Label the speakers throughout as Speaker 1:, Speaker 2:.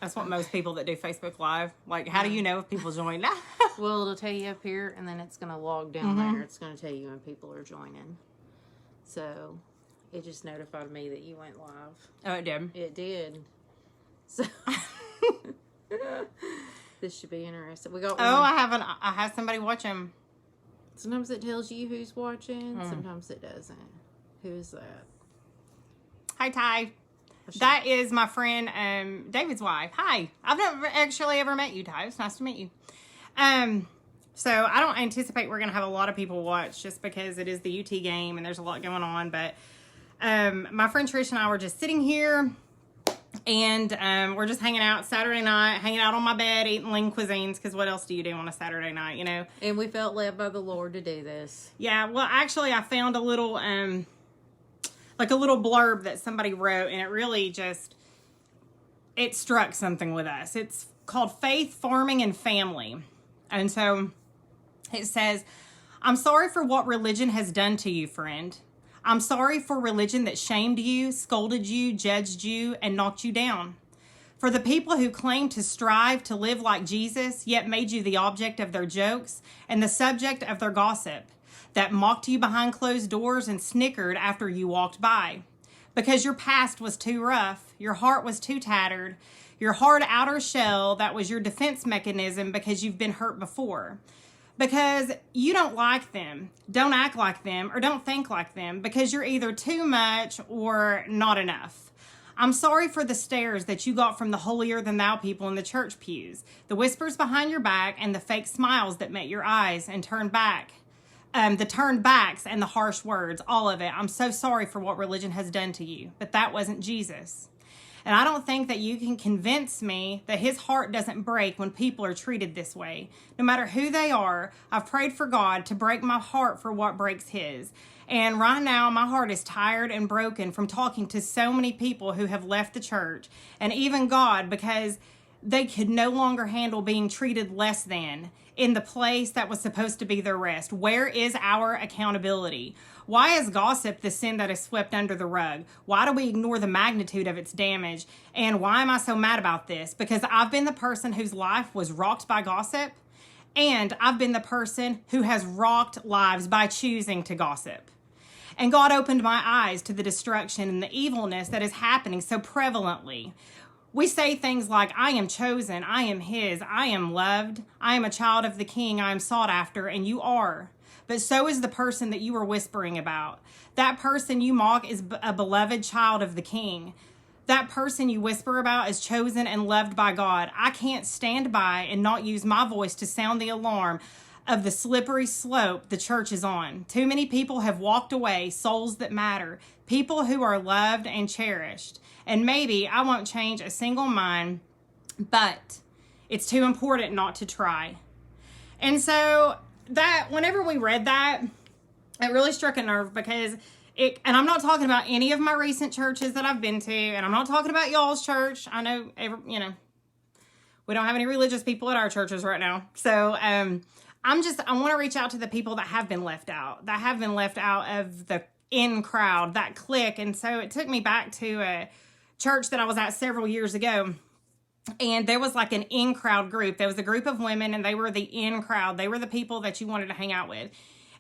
Speaker 1: That's what most people that do Facebook Live, like, how do you know if people join?
Speaker 2: Well, it'll tell you up here, and then it's going to log down there. It's going to tell you when people are joining. So, it just notified me that you went live.
Speaker 1: Oh, it did?
Speaker 2: It did. So, this should be interesting. We got one.
Speaker 1: Oh, I have somebody watching.
Speaker 2: Sometimes it tells you who's watching. Sometimes it doesn't. Who is that?
Speaker 1: Hi, Ty. That is my friend David's wife. Hi. I've never actually ever met you, Ty. It's nice to meet you. So I don't anticipate we're going to have a lot of people watch just because it is the UT game and there's a lot going on. But my friend Trish and I were just sitting here and we're just hanging out Saturday night, hanging out on my bed, eating lean cuisines, because what else do you do on a Saturday night, you know?
Speaker 2: And we felt led by the Lord to do this.
Speaker 1: Yeah, well, actually, I found a little, like a little blurb that somebody wrote, and it really just, it struck something with us. It's called Faith, Farming, and Family. And so it says, I'm sorry for what religion has done to you, friend. I'm sorry for religion that shamed you, scolded you, judged you, and knocked you down. For the people who claim to strive to live like Jesus, yet made you the object of their jokes and the subject of their gossip, that mocked you behind closed doors and snickered after you walked by. Because your past was too rough, your heart was too tattered, your hard outer shell that was your defense mechanism because you've been hurt before. Because you don't like them, don't act like them, or don't think like them, because you're either too much or not enough. I'm sorry for the stares that you got from the holier-than-thou people in the church pews, the whispers behind your back, and the fake smiles that met your eyes and turned back. The turned backs and the harsh words, all of it. I'm so sorry for what religion has done to you, but that wasn't Jesus. And I don't think that you can convince me that his heart doesn't break when people are treated this way. No matter who they are, I've prayed for God to break my heart for what breaks his. And right now, my heart is tired and broken from talking to so many people who have left the church, and even God, because they could no longer handle being treated less than in the place that was supposed to be their rest. Where is our accountability? Why is gossip the sin that is swept under the rug? Why do we ignore the magnitude of its damage? And why am I so mad about this? Because I've been the person whose life was rocked by gossip, and I've been the person who has rocked lives by choosing to gossip. And God opened my eyes to the destruction and the evilness that is happening so prevalently. We say things like, I am chosen, I am his, I am loved, I am a child of the king, I am sought after, and you are. But so is the person that you are whispering about. That person you mock is a beloved child of the king. That person you whisper about is chosen and loved by God. I can't stand by and not use my voice to sound the alarm of the slippery slope the church is on. Too many people have walked away, souls that matter, people who are loved and cherished. And maybe I won't change a single mind, but it's too important not to try. And so that, whenever we read that, it really struck a nerve, because and I'm not talking about any of my recent churches that I've been to, and I'm not talking about y'all's church. I know, we don't have any religious people at our churches right now. So, I want to reach out to the people that have been left out of the in crowd, that clique. And so it took me back to a church that I was at several years ago. And there was like an in crowd group. There was a group of women, and they were the in crowd. They were the people that you wanted to hang out with.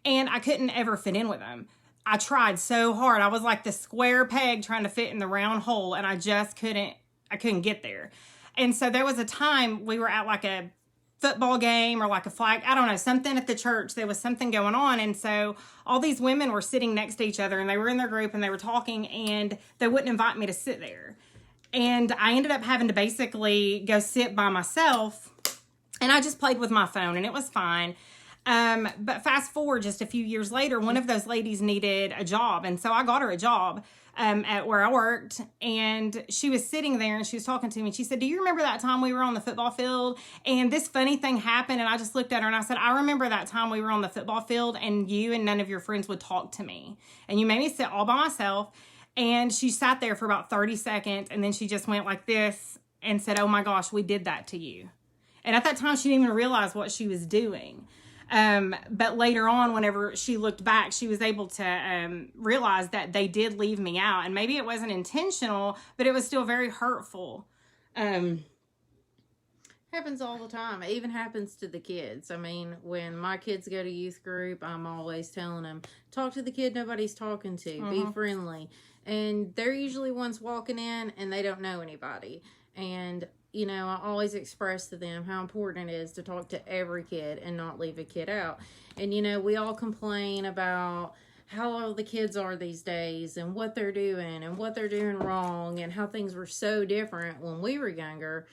Speaker 1: And I couldn't ever fit in with them. I tried so hard. I was like the square peg trying to fit in the round hole, and I just couldn't get there. And so there was a time we were at like a football game or like a flag, I don't know, something at the church. There was something going on. And so all these women were sitting next to each other, and they were in their group, and they were talking, and they wouldn't invite me to sit there. And I ended up having to basically go sit by myself, and I just played with my phone, and it was fine. But fast forward just a few years later, one of those ladies needed a job. And so I got her a job at where I worked, and she was sitting there, and she was talking to me. She said, do you remember that time we were on the football field and this funny thing happened? And I just looked at her and I said, I remember that time we were on the football field and you and none of your friends would talk to me, and you made me sit all by myself. And she sat there for about 30 seconds, and then she just went like this and said, oh my gosh, we did that to you. And at that time, she didn't even realize what she was doing. But later on, whenever she looked back, she was able to realize that they did leave me out. And maybe it wasn't intentional, but it was still very hurtful.
Speaker 2: Happens all the time. It even happens to the kids. I mean, when my kids go to youth group, I'm always telling them, talk to the kid nobody's talking to. Be friendly. And they're usually ones walking in and they don't know anybody. And, you know, I always express to them how important it is to talk to every kid and not leave a kid out. And, you know, we all complain about how old the kids are these days and what they're doing and what they're doing wrong and how things were so different when we were younger.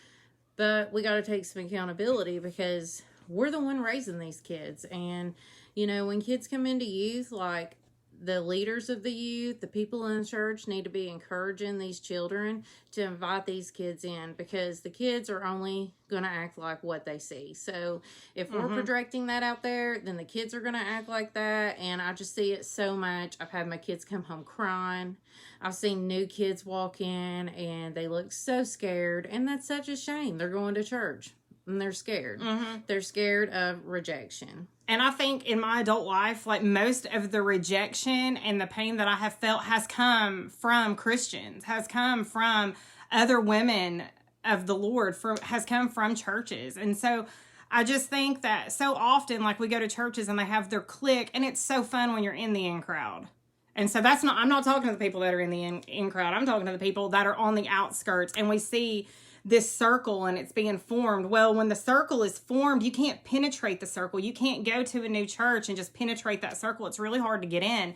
Speaker 2: But we got to take some accountability because we're the one raising these kids. And, you know, when kids come into youth, like the leaders of the youth, the people in the church need to be encouraging these children to invite these kids in because the kids are only going to act like what they see. So if we're projecting that out there, then the kids are going to act like that. And I just see it so much. I've had my kids come home crying. I've seen new kids walk in and they look so scared. And that's such a shame. They're going to church and they're scared. They're scared of rejection.
Speaker 1: And I think in my adult life, like most of the rejection and the pain that I have felt has come from Christians, has come from other women of the Lord, has come from churches. And so I just think that so often, like we go to churches and they have their clique, and it's so fun when you're in the in crowd. And so I'm not talking to the people that are in the in crowd. I'm talking to the people that are on the outskirts, and we see this circle and it's being formed. Well, when the circle is formed, you can't penetrate the circle. You can't go to a new church and just penetrate that circle. It's really hard to get in.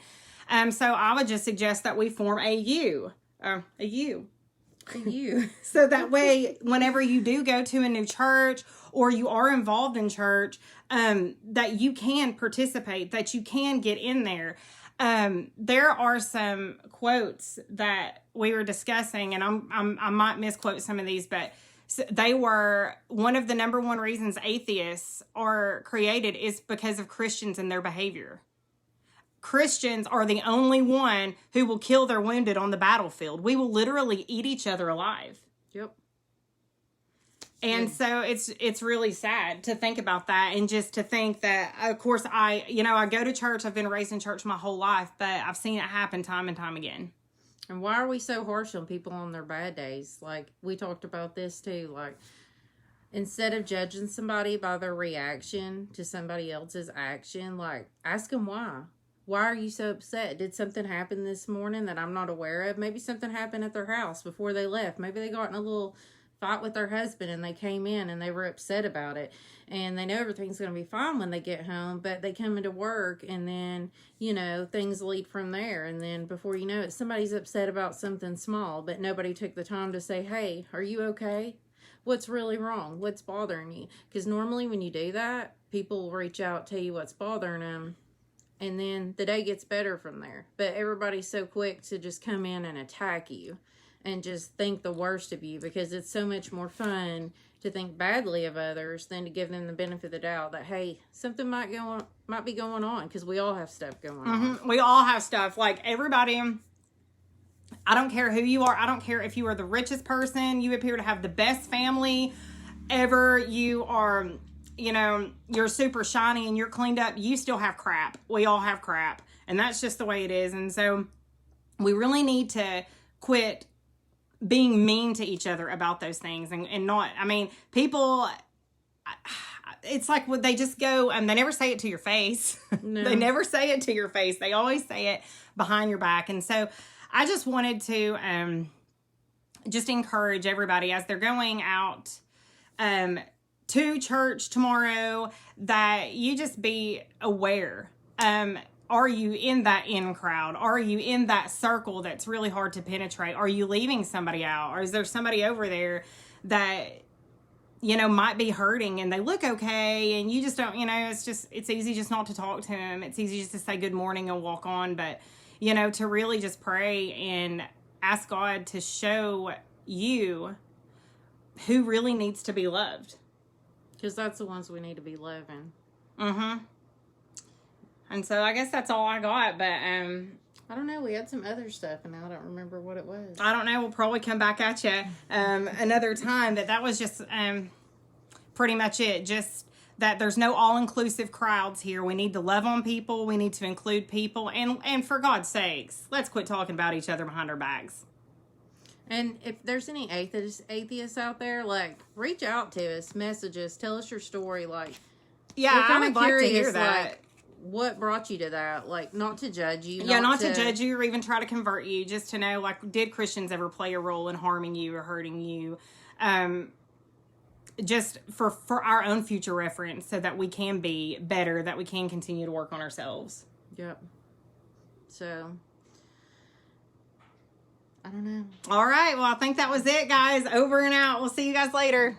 Speaker 1: So I would just suggest that we form a U. So that way, whenever you do go to a new church or you are involved in church, that you can participate, that you can get in there. There are some quotes that we were discussing, and I might misquote some of these, but they were one of the number one reasons atheists are created is because of Christians and their behavior. Christians are the only one who will kill their wounded on the battlefield. We will literally eat each other alive.
Speaker 2: Yep.
Speaker 1: And so it's really sad to think about that, and just to think that, of course, I go to church. I've been raised in church my whole life, but I've seen it happen time and time again.
Speaker 2: And why are we so harsh on people on their bad days? Like, we talked about this too. Like, instead of judging somebody by their reaction to somebody else's action, like, ask them why. Why are you so upset? Did something happen this morning that I'm not aware of? Maybe something happened at their house before they left. Maybe they got in a little fight with their husband and they came in and they were upset about it, and they know everything's going to be fine when they get home, but they come into work and then, you know, things lead from there. And then before you know it, somebody's upset about something small, but nobody took the time to say, hey, are you okay? What's really wrong? What's bothering you? Because normally when you do that, people will reach out, tell you what's bothering them, and then the day gets better from there. But everybody's so quick to just come in and attack you and just think the worst of you, because it's so much more fun to think badly of others than to give them the benefit of the doubt that, hey, something might be going on, because we all have stuff going on.
Speaker 1: We all have stuff. Like, everybody, I don't care who you are. I don't care if you are the richest person. You appear to have the best family ever. You are, you know, you're super shiny and you're cleaned up. You still have crap. We all have crap. And that's just the way it is. And so we really need to quit being mean to each other about those things, and not, I mean, people, it's like they just go and they never say it to your face. No. They never say it to your face. They always say it behind your back. And so I just wanted to just encourage everybody as they're going out to church tomorrow, that you just be aware. Are you in that in crowd? Are you in that circle that's really hard to penetrate? Are you leaving somebody out? Or is there somebody over there that, you know, might be hurting and they look okay and you just don't, you know, it's easy just not to talk to them. It's easy just to say good morning and walk on. But, you know, to really just pray and ask God to show you who really needs to be loved.
Speaker 2: Because that's the ones we need to be loving.
Speaker 1: And so I guess that's all I got, but
Speaker 2: I don't know. We had some other stuff, and I don't remember what it was.
Speaker 1: I don't know. We'll probably come back at you another time, but that was just pretty much it. Just that there's no all-inclusive crowds here. We need to love on people. We need to include people, and for God's sakes, let's quit talking about each other behind our backs.
Speaker 2: And if there's any atheists out there, like, reach out to us, message us, tell us your story. Like,
Speaker 1: yeah,
Speaker 2: we're
Speaker 1: I
Speaker 2: kind
Speaker 1: would
Speaker 2: of
Speaker 1: like
Speaker 2: curious,
Speaker 1: to hear that.
Speaker 2: like, what brought you to that? Like, not to judge you.
Speaker 1: Yeah, not to judge you or even try to convert you. Just to know, like, did Christians ever play a role in harming you or hurting you? Just for our own future reference, so that we can be better, that we can continue to work on ourselves.
Speaker 2: Yep. So, I don't know.
Speaker 1: All right. Well, I think that was it, guys. Over and out. We'll see you guys later.